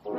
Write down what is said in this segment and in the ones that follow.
Hi,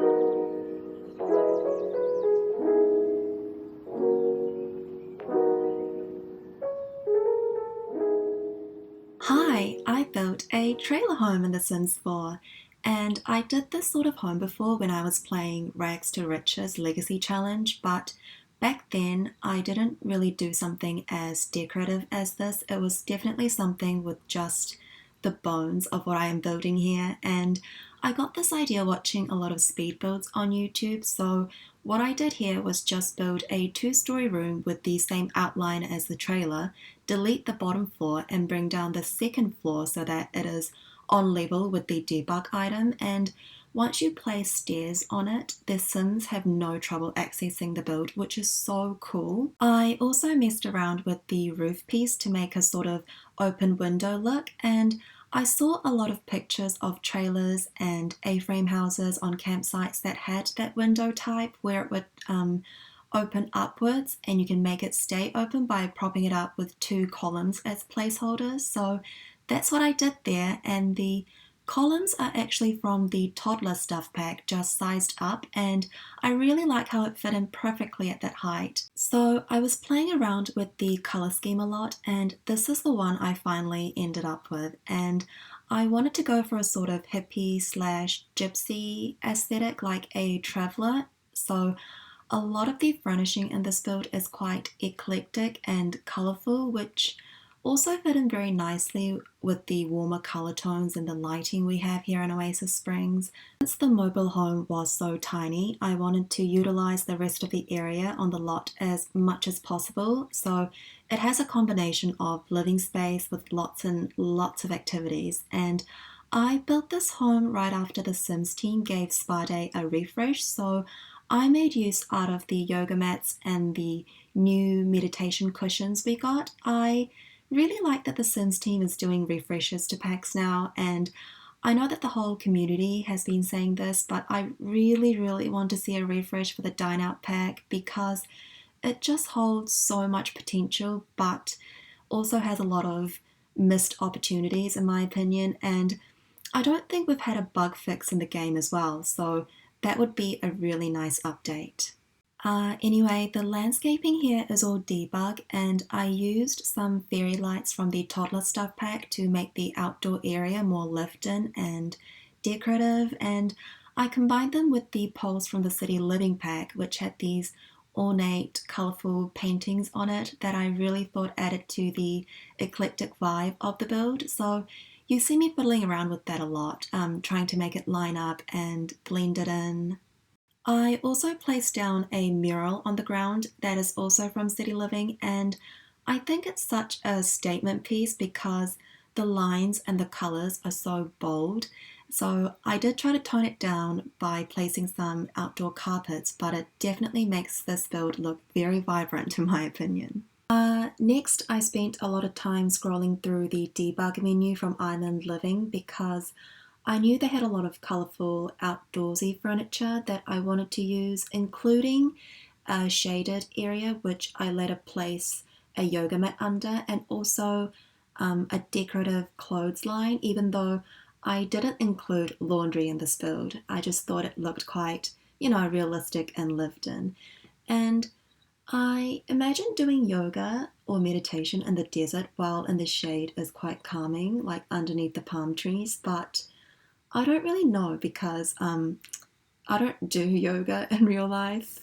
I built a trailer home in The Sims 4, and I did this sort of home before when I was playing Rags to Riches Legacy Challenge, but back then I didn't really do something as decorative as this. It was definitely something with just the bones of what I am building here, and I got this idea watching a lot of speed builds on YouTube, so what I did here was just build a two-story room with the same outline as the trailer, delete the bottom floor and bring down the second floor so that it is on level with the debug item, and once you place stairs on it, the Sims have no trouble accessing the build, which is so cool. I also messed around with the roof piece to make a sort of open window look, and I saw a lot of pictures of trailers and A-frame houses on campsites that had that window type where it would open upwards, and you can make it stay open by propping it up with two columns as placeholders. So that's what I did there, and the columns are actually from the toddler stuff pack, just sized up, and I really like how it fit in perfectly at that height. So I was playing around with the color scheme a lot, and this is the one I finally ended up with, and I wanted to go for a sort of hippie slash gypsy aesthetic like a traveler. So a lot of the furnishing in this build is quite eclectic and colourful, which also fit in very nicely with the warmer colour tones and the lighting we have here in Oasis Springs. Since the mobile home was so tiny, I wanted to utilise the rest of the area on the lot as much as possible, so it has a combination of living space with lots and lots of activities, and I built this home right after the Sims team gave Spa Day a refresh, so I made use out of the yoga mats and the new meditation cushions we got. I really like that the Sims team is doing refreshes to packs now, and I know that the whole community has been saying this, but I really want to see a refresh for the Dine Out pack because it just holds so much potential, but also has a lot of missed opportunities in my opinion, and I don't think we've had a bug fix in the game as well, so that would be a really nice update. Anyway, the landscaping here is all debug, and I used some fairy lights from the toddler stuff pack to make the outdoor area more lived-in and decorative, and I combined them with the poles from the city living pack, which had these ornate, colourful paintings on it that I really thought added to the eclectic vibe of the build. So you see me fiddling around with that a lot, trying to make it line up and blend it in. I also placed down a mural on the ground that is also from City Living, and I think it's such a statement piece because the lines and the colours are so bold. So I did try to tone it down by placing some outdoor carpets, but it definitely makes this build look very vibrant in my opinion. Next, I spent a lot of time scrolling through the debug menu from Island Living because I knew they had a lot of colourful outdoorsy furniture that I wanted to use, including a shaded area which I later place a yoga mat under, and also a decorative clothesline, even though I didn't include laundry in this build. I just thought it looked quite, realistic and lived in. And I imagine doing yoga or meditation in the desert while in the shade is quite calming, like underneath the palm trees, but I don't really know because I don't do yoga in real life.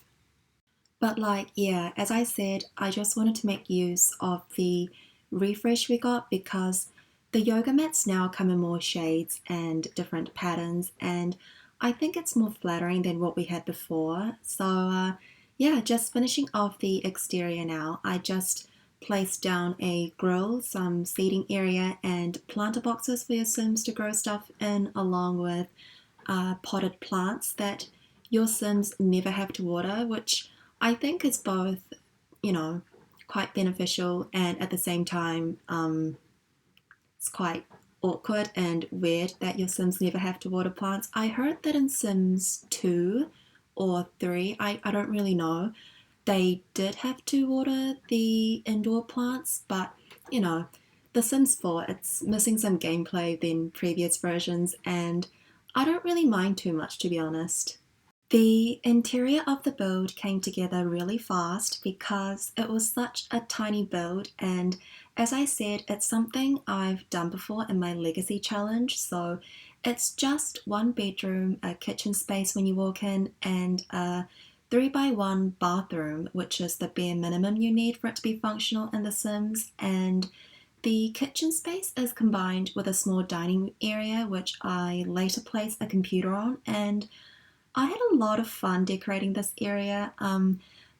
But yeah, as I said, I just wanted to make use of the refresh we got because the yoga mats now come in more shades and different patterns, and I think it's more flattering than what we had before. So yeah, just finishing off the exterior now. I just placed down a grill, some seating area, and planter boxes for your Sims to grow stuff in, along with potted plants that your Sims never have to water, which I think is both, you know, quite beneficial and at the same time it's quite awkward and weird that your Sims never have to water plants. I heard that in Sims 2 or 3, I don't really know, they did have to water the indoor plants, but The Sims 4, it's missing some gameplay than previous versions, and I don't really mind too much, to be honest. The interior of the build came together really fast because it was such a tiny build, and as I said, it's something I've done before in my Legacy challenge. So it's just one bedroom, a kitchen space when you walk in, and a 3 by 1 bathroom, which is the bare minimum you need for it to be functional in The Sims. And the kitchen space is combined with a small dining area, which I later placed a computer on, and I had a lot of fun decorating this area.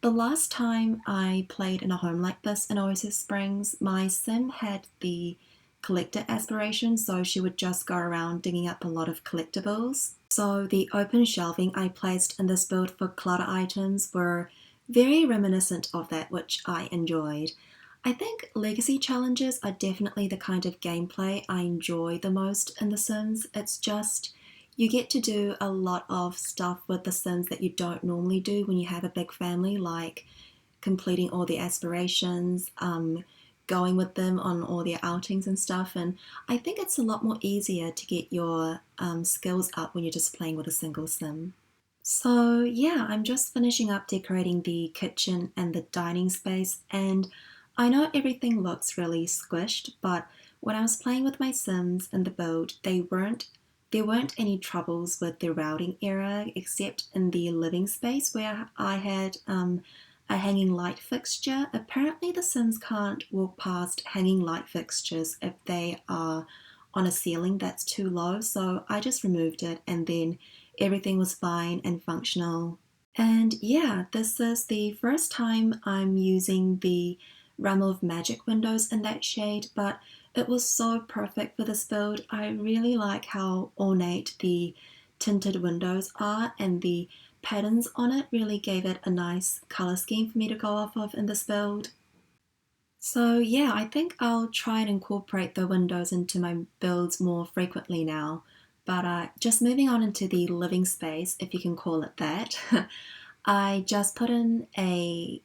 The last time I played in a home like this in Oasis Springs, my sim had the collector aspiration, so she would just go around digging up a lot of collectibles. So the open shelving I placed in this build for clutter items were very reminiscent of that, which I enjoyed. I think legacy challenges are definitely the kind of gameplay I enjoy the most in The Sims. It's just you get to do a lot of stuff with The Sims that you don't normally do when you have a big family, like completing all the aspirations, going with them on all their outings and stuff. And I think it's a lot more easier to get your skills up when you're just playing with a single sim. So, yeah, I'm just finishing up decorating the kitchen and the dining space, and I know everything looks really squished, but when I was playing with my Sims in the build, there weren't any troubles with the routing error except in the living space where I had a hanging light fixture. Apparently, the Sims can't walk past hanging light fixtures if they are on a ceiling that's too low, so I just removed it and then everything was fine and functional. And yeah, this is the first time I'm using the Realm of Magic windows in that shade, but it was so perfect for this build. I really like how ornate the tinted windows are, and the patterns on it really gave it a nice color scheme for me to go off of in this build. So yeah, I think I'll try and incorporate the windows into my builds more frequently now. But just moving on into the living space, if you can call it that, I just put in a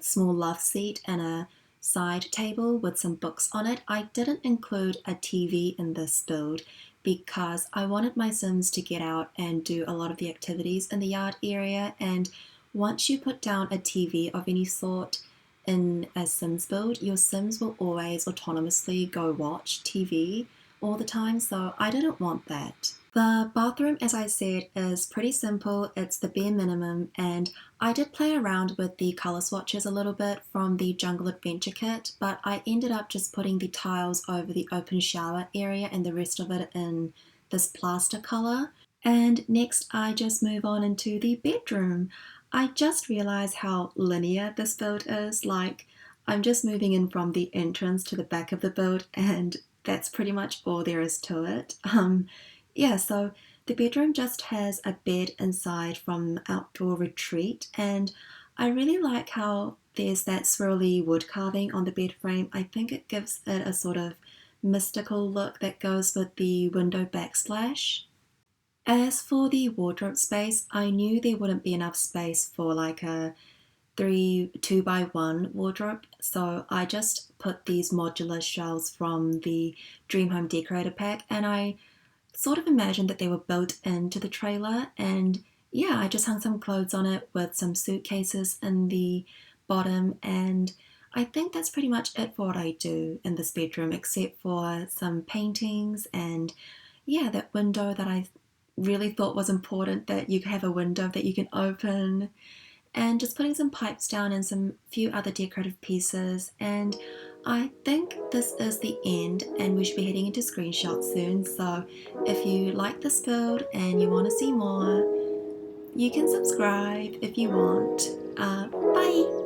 small love seat and a side table with some books on it. I didn't include a TV in this build because I wanted my Sims to get out and do a lot of the activities in the yard area. And once you put down a TV of any sort in a Sims build, your Sims will always autonomously go watch TV all the time, so I didn't want that. The bathroom, as I said, is pretty simple. It's the bare minimum, and I did play around with the color swatches a little bit from the Jungle Adventure kit, but I ended up just putting the tiles over the open shower area and the rest of it in this plaster color. And next, I just move on into the bedroom. I just realized how linear this build is. Like, I'm just moving in from the entrance to the back of the build, and that's pretty much all there is to it. Yeah, so the bedroom just has a bed inside from Outdoor Retreat, and I really like how there's that swirly wood carving on the bed frame. I think it gives it a sort of mystical look that goes with the window backsplash. As for the wardrobe space, I knew there wouldn't be enough space for like a 2 by 1 wardrobe, so I just put these modular shelves from the Dream Home Decorator pack, and I sort of imagined that they were built into the trailer. And yeah, I just hung some clothes on it with some suitcases in the bottom, and I think that's pretty much it for what I do in this bedroom, except for some paintings and yeah, that window that I really thought was important, that you have a window that you can open, and just putting some pipes down and some few other decorative pieces. And I think this is the end, and we should be heading into screenshots soon. So if you like this build and you want to see more, you can subscribe if you want. Bye!